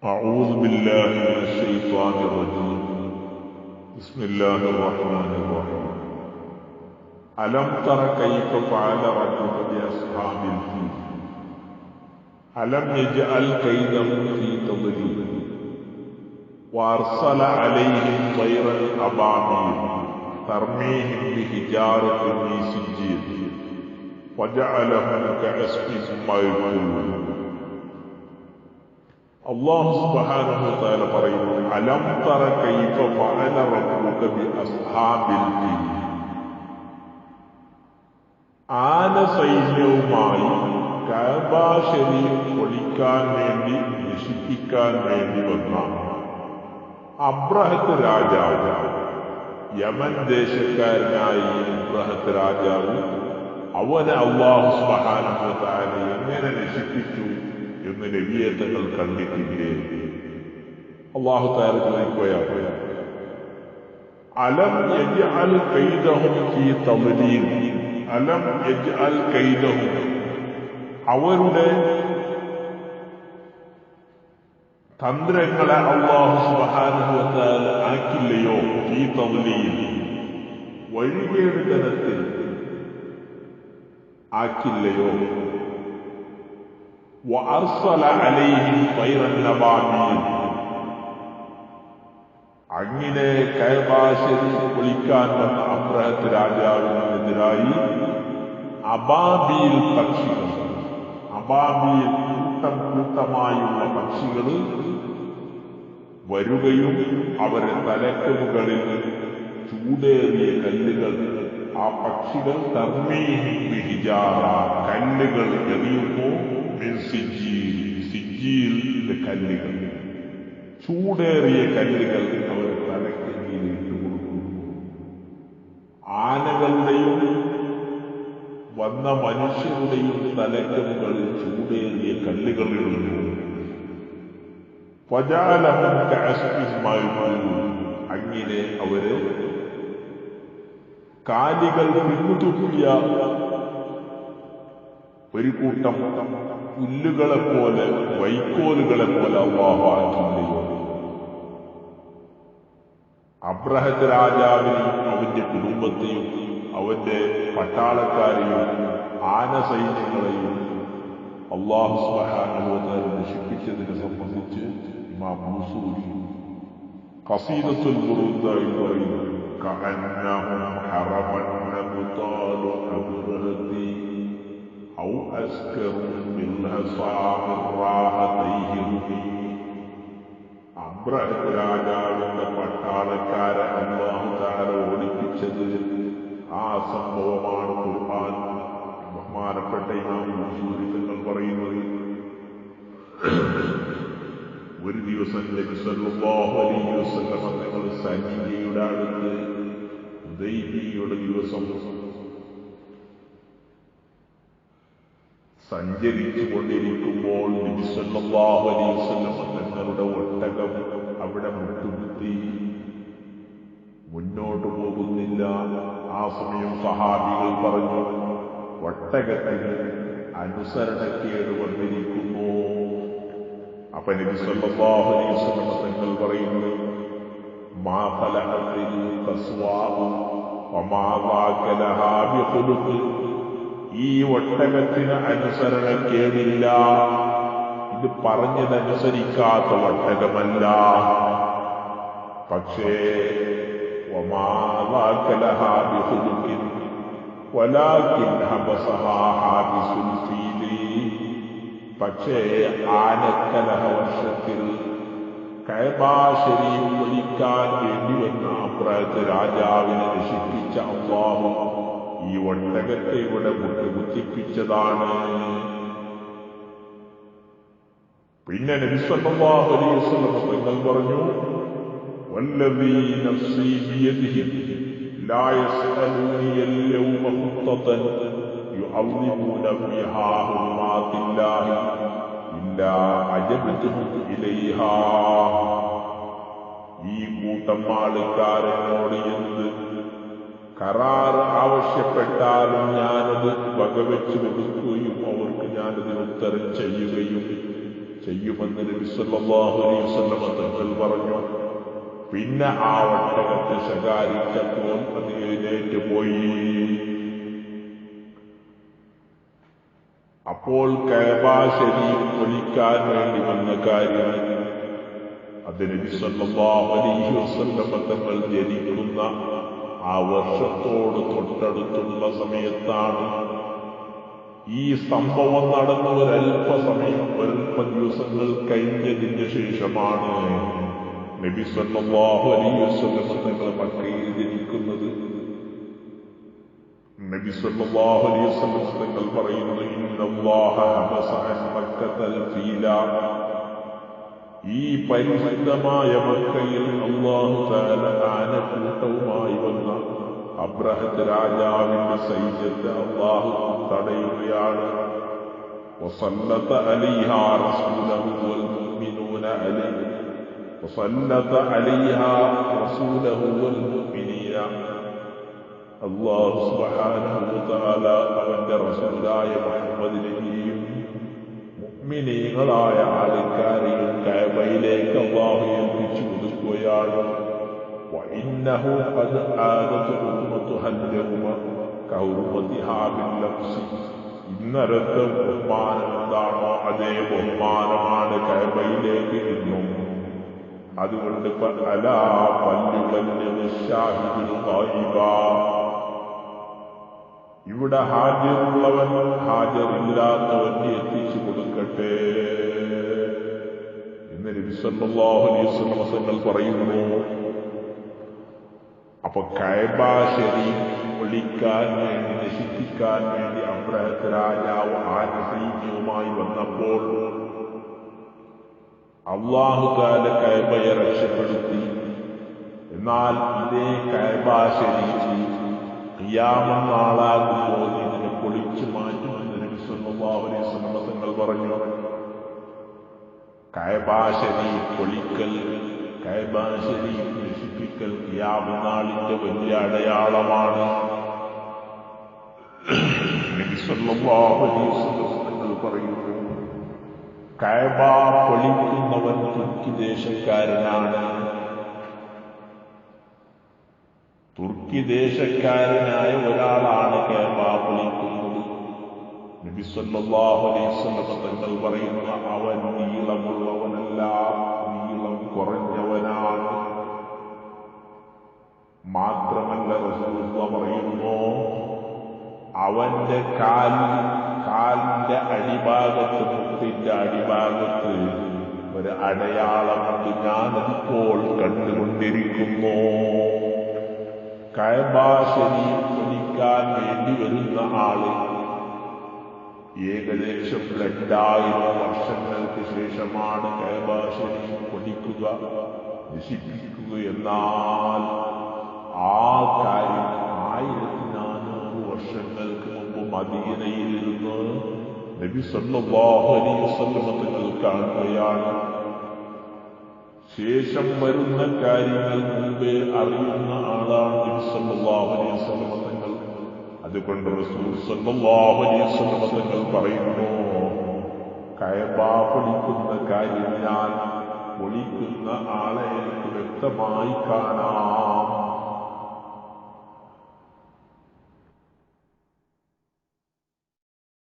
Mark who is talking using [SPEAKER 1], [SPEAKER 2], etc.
[SPEAKER 1] أعوذ بالله من الشيطان الرجيم بسم الله الرحمن الرحيم ألم تر كيف فعل ربك بأصحاب الفيل ألم يجعل كيدهم في تضليل وأرسل عليهم طيرا أبابيل ترميهم بحجارة من سجيل وجعلهم كعصف مأكول. അല്ലാഹു സുബ്ഹാനഹു വ തആല പറയുന്നു, അലം തറ കൈഫ ഫഅല റബ്ബുക ബി അസ്ഹാബിൽ ഫീൽ. ആന സൈന്യവുമായി കഅബ ശരീഫ് പൊളിക്കാൻ വേണ്ടി, നശിപ്പിക്കാൻ വേണ്ടി വന്ന അബ്രഹത്ത് രാജാവ്, യമൻ ദേശക്കാരനായ അബ്രഹത്ത് രാജാവ്, അവനെ അല്ലാഹു സുബ്ഹാനഹു വ തആല എങ്ങനെ നശിപ്പിച്ചു എന്ന് നബിയെ തങ്ങൾ കണ്ടിട്ടില്ലേ? അല്ലാഹു തആല ചോദിക്കുകയാണ്, അലം യജ്അൽ കൈദഹും ഫീ തദ്ലീൽ. അലം യജ്അൽ കൈദഹും, അവരുടെ തന്ത്രങ്ങളെ അല്ലാഹു സുബ്ഹാനഹു വ തആല ആക്കില്ലയോ? ഫീ തദ്ലീൽ, വഴികേട് തരത്തിൽ ആക്കില്ലയോ? وأرسل عليهم طيرا أبابيل, അങ്ങനെ കഅബാശരി പൊളിക്കാൻ വന്ന അബ്രഹത്ത് രാജാവിനെതിരായി അബാബീൽ പക്ഷികൾ, അബാബീൽ കൂട്ടം കൂട്ടമായുള്ള പക്ഷികൾ വരികയും അവരുടെ തലക്ക് മുകളിൽ ചൂടേറിയ കല്ലുകൾ, ആ പക്ഷികൾ തർമീഹിം ബിഹിജാറ, കല്ലുകൾ എറിയുമ്പോൾ സിജ്ജീലിന്റെ കല്ലുകൾ, ചൂടേറിയ കല്ലുകൾ അവർ തലക്കെങ്കിൽ ഇട്ട് കൊടുക്കുന്നു. ആനകളുടെയും വന്ന മനുഷ്യരുടെയും തലക്ക് മുകളിൽ ചൂടേറിയ കല്ലുകൾ ഇടുന്നു. വജഅലഹും കഅസ്ഫിൻ മഅകൂൽ, അങ്ങനെ അവര് കാലികൾ പിന്തുടർത്തിയ ഒരു കൂട്ടം പുല്ലുകളെ പോലെ, വൈക്കോലുകളെ പോലെ അല്ലാഹു ആക്കില്ലയോ? അബ്രഹത്ത് രാജാവിനെയും അവന്റെ കുടുംബത്തെയും അവന്റെ പട്ടാളക്കാരെയും ആന സൈന്യങ്ങളെയും അല്ലാഹു സുബ്ഹാനഹു വ തആല നശിപ്പിച്ചതിനെ സംബന്ധിച്ച് ഇമാം ബൂസൂരി ഖസീദത്തുൽ ബുറൂദയിൽ പറയുന്നു, കഅന്നഹും ഹറമൻ നബ്താലു അബ്റഹതി ഔ അസ്കറു അബ്രഹത്ത് രാജാവിന്റെ പട്ടാളക്കാരെ അല്ലാഹു തആല ഓടിപ്പിച്ചത് ആ സംഭവമാണ് ഖുർആൻ ബഹുമാനപ്പെട്ട ഇമാം ബൂസൂരി തങ്ങൾ പറയുന്നത്. ഒരു ദിവസം നബി സല്ലല്ലാഹു അലൈഹി വസല്ലം തങ്ങൾ സനിയയുടെ അടുത്ത് ഹുദൈബിയയുടെ ദിവസം സഞ്ചരിച്ചു കൊണ്ടിരിക്കുമ്പോൾ നബി സല്ലല്ലാഹു അലൈഹി വസല്ലം തങ്ങളുടെ ഒട്ടകം അവിടെ മുട്ടുകുത്തി മുന്നോട്ട് പോകുന്നില്ല. ആ സമയം സഹാബികൾ പറഞ്ഞു, ഒട്ടകത്തിന് അനുസരണക്കേട് വന്നിരിക്കുന്നു. അപ്പൊ നബി സല്ലല്ലാഹു അലൈഹി വസല്ലം തങ്ങൾ പറയുന്നു, മാ ഖലഅത്തിൽ ഖസ്വാഉ വമാ ളാക ലഹാ ബിഖുലുഖ്, ഈ ഒട്ടകത്തിന് അനുസരണക്കേടില്ല, ഇത് പറഞ്ഞതനുസരിക്കാത്ത ഒട്ടകമല്ല. പക്ഷേ വമാ ളാക ലഹാ ബിഖുലുഖിൻ വലാകിൻ ഹബസഹാ ഹാബിസുൽ ഫീലി, പക്ഷേ ആനക്കലഹ വർഷത്തിൽ കഅബ ശരീഫ് പൊളിക്കാൻ വേണ്ടി വന്ന അബ്രഹത്ത് രാജാവിനെ നശിപ്പിച്ച അല്ലാഹു ഈ ഒട്ടകത്തെ ഇവിടെ മുട്ടുകുത്തിപ്പിച്ചതാണ്. പിന്നെ നബി സല്ലല്ലാഹു അലൈഹി വസല്ലം തങ്ങൾ പറഞ്ഞു, വല്ലദീ നഫ്സീ ബിയദിഹി ലാ യസ്അലൂനി യൗമ ഖുത്തൻ യുഅള്ളിമൂന ഫീഹാ ഹുർമാത്തില്ലാഹി ഇല്ലാ അജബ്തുഹും ഇലൈഹാ. ഈ കൂട്ടം ആൾക്കാരെന്നോട് എന്ത് കരാർ ആവശ്യപ്പെട്ടാലും ഞാനത് വകവെച്ചു കൊടുക്കുകയും അവർക്ക് ഞാനതിന് ഉത്തരം ചെയ്യുകയും ചെയ്യുമെന്ന് നബി സല്ലല്ലാഹു അലൈഹി വസല്ലം തങ്ങൾ പറഞ്ഞു, പിന്നെ ആ ഒട്ടകത്തെ ശകാരിച്ചപ്പോൾ അത് എഴുന്നേറ്റ് പോയി. അപ്പോൾ കഅബ ശരീഫ് പൊളിക്കാൻ വേണ്ടി വന്ന കാര്യം അത് നബി സല്ലല്ലാഹു അലൈഹി വസല്ലം തങ്ങൾ ജനിക്കുന്ന ആ വർഷത്തോട് തൊട്ടടുത്തുള്ള സമയത്താണ്. ഈ സംഭവം നടന്ന ഒരല്പ ദിവസങ്ങൾ കഴിഞ്ഞതിന് ശേഷമാണ് നബി സല്ലല്ലാഹു അലൈഹി വസല്ലം തങ്ങൾ മക്കയിൽ ജനിക്കുന്നത്. നബി സല്ലല്ലാഹു അലൈഹി വസല്ലം തങ്ങൾ പറയുന്നു, ഇന്നല്ലാഹ ഹബസ അൻ മക്കത്തൽ ഫീല. ഈ പരിശുദ്ധമായ മക്കയിൽ അല്ലാഹു തആല ആനക്കൂട്ടവുമായി വന്ന അബ്രഹത്ത് രാജാവിന്റെ സൈന്യത്തെ അല്ലാഹു തടയുകയാണ്. വസല്ലത അലൈഹാ റസൂലഹു വൽ മുഅ്മിനൂന അലൈഹി വസല്ലത അലൈഹാ റസൂലഹു വൽ മുഅ്മിനീന. അല്ലാഹു സുബ്ഹാനഹു വതആല അവന്റെ റസൂലായ മുഹമ്മദിനെയും മുഅ്മിനീങ്ങളായ ആൾക്കാരെയും കഅബയിലേക്ക് അല്ലാഹു ഏൽപ്പിച്ചു കൊടുക്കുകയാണ്. وإنه قد عادت أمتها اليوم كحرمتها بالأمس. ഇന്നലത്തെ ബഹുമാനം എന്താണോ അതേ ബഹുമാനമാണ് കഅബയിലേക്ക് ഇന്നും. അതുകൊണ്ട് അലാ ഫല്യുബല്ലിഗ് ശാഹിദുൽ ഗായിബ. ഇവിടെ ഹാജറുള്ളവൻ ഹാജറില്ലാത്തവന് എത്തിച്ചു കൊടുക്കട്ടെ എന്ന് നബി സല്ലല്ലാഹു അലൈഹി വസല്ലം തങ്ങൾ പറയുന്നു. അപ്പൊ കഅബ ശരീഫ് ഒളിക്കാൻ വേണ്ടി നശിപ്പിക്കാൻ വേണ്ടി അബ്രഹത്ത് രാജാവ് ആനസൈന്യവുമായി വന്നപ്പോൾ അല്ലാഹു തആല കഅബയെ രക്ഷപ്പെടുത്തി. എന്നാൽ ഇതേ കഅബ ശരീഫ് ഖിയാമത്ത് നാളാകുമ്പോൾ ഇതിനെ പൊളിച്ചു മാറ്റുമെന്ന് നബി സല്ലല്ലാഹു അലൈഹി വസല്ലം തങ്ങൾ പറഞ്ഞു. കഅബ ശരീഫ് പൊളിക്കൽ, കഅബ ശരീഫ് നശിപ്പിക്കൽ ഖിയാമത്ത് നാളിന്റെ വലിയ അടയാളമാണ്. നബി സല്ലല്ലാഹു അലൈഹി വസല്ലം തങ്ങൾ പറയുന്നു, കഅബ പൊളിക്കുന്നവൻ തുർക്കി ദേശക്കാരനാണ്. തുർക്കി ദേശക്കാരനായ ഒരാളാണ് കഅബ പൊളിക്കുന്നത്. നബി സല്ലല്ലാഹു അലൈഹി വസല്ലം തങ്ങൾ പറയുന്ന അവൻ നീളമുള്ളവനല്ല, നീളം കുറഞ്ഞവനാണ്. മാത്രമല്ല റസൂലുള്ളാഹി പറയുന്നു, അവന്റെ കാലിന്റെ അടിഭാഗത്ത്, മുട്ടിന്റെ അടിഭാഗത്ത് ഒരു അടയാളമുണ്ട്. ഞാനതിപ്പോൾ കണ്ടുകൊണ്ടിരിക്കുന്നു. കഅബ ശരീഫ് പൊളിക്കാൻ വേണ്ടി വരുന്ന ആള് ഏകദേശം 2000 വർഷങ്ങൾക്ക് ശേഷമാണ് കഅബ ശരീഫ് പൊളിക്കുക, നശിപ്പിക്കുക. എന്നാൽ ആ കാര്യം 1400 വർഷങ്ങൾക്ക് മുമ്പ് മദീനയിൽ ഇരുന്ന് നബി സല്ലല്ലാഹു അലൈഹി വസല്ലം തങ്ങൾ കാണുകയാണ്. ശേഷം വരുന്ന കാര്യങ്ങൾ മുമ്പേ അറിയുന്ന ആളാണ് നബി സല്ലല്ലാഹു അലൈഹി വസല്ലം തങ്ങൾ. അതുകൊണ്ട് റസൂൽ സല്ലല്ലാഹു അലൈഹി വസല്ലം തങ്ങൾ പറയുന്നു, കഅബ പൊളിക്കുന്ന കാര്യം ഞാൻ പൊളിക്കുന്ന ആളെ എനിക്ക് വ്യക്തമായി കാണാം.